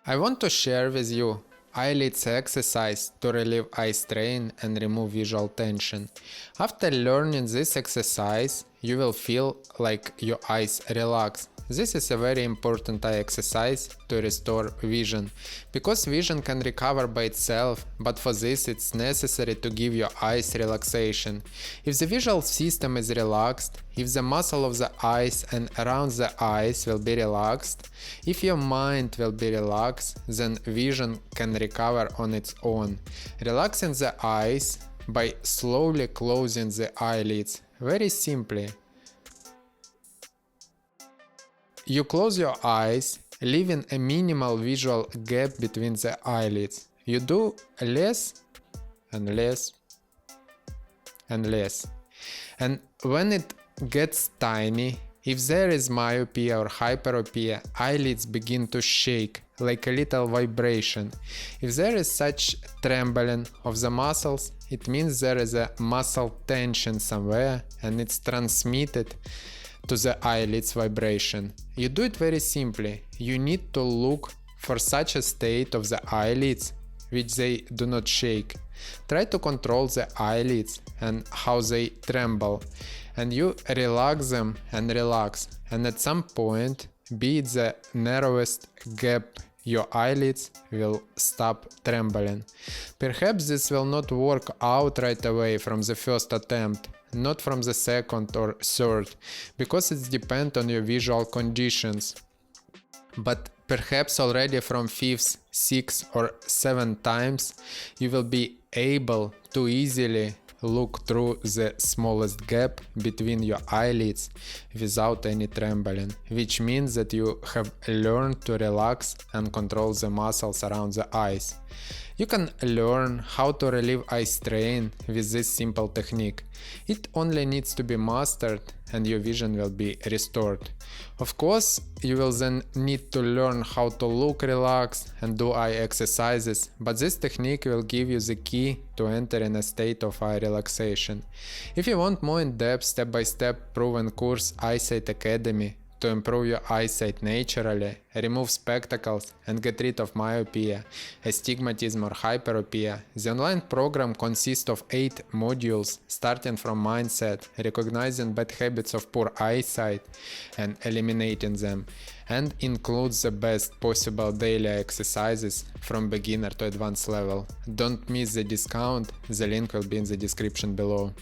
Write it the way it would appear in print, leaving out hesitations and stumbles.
I want to share with you eyelids exercise to relieve eye strain and remove visual tension. After learning this exercise, you will feel like your eyes relax. This is a very important eye exercise to restore vision, because vision can recover by itself, but for this it's necessary to give your eyes relaxation. If the visual system is relaxed, if the muscle of the eyes and around the eyes will be relaxed, if your mind will be relaxed, then vision can recover on its own. Relaxing the eyes by slowly closing the eyelids, very simply. You close your eyes, leaving a minimal visual gap between the eyelids. You do less and less and less. And when it gets tiny, if there is myopia or hyperopia, eyelids begin to shake like a little vibration. If there is such trembling of the muscles, it means there is a muscle tension somewhere and it's transmitted to the eyelids vibration. You do it very simply. You need to look for such a state of the eyelids which they do not shake. Try to control the eyelids and how they tremble, and you relax them and relax, and at some point, be it the narrowest gap, your eyelids will stop trembling. Perhaps this will not work out right away from the first attempt, not from the second or third, because it depends on your visual conditions. But perhaps already from 5th, 6th or 7th times you will be able to easily look through the smallest gap between your eyelids without any trembling, which means that you have learned to relax and control the muscles around the eyes. You can learn how to relieve eye strain with this simple technique. It only needs to be mastered and your vision will be restored. Of course, you will then need to learn how to look relaxed and do eye exercises, but this technique will give you the key to enter in a state of eye relaxation. If you want more in-depth, step-by-step proven course Eyesight Academy, to improve your eyesight naturally, remove spectacles and get rid of myopia, astigmatism or hyperopia, the online program consists of 8 modules starting from mindset, recognizing bad habits of poor eyesight and eliminating them, and includes the best possible daily exercises from beginner to advanced level. Don't miss the discount, the link will be in the description below.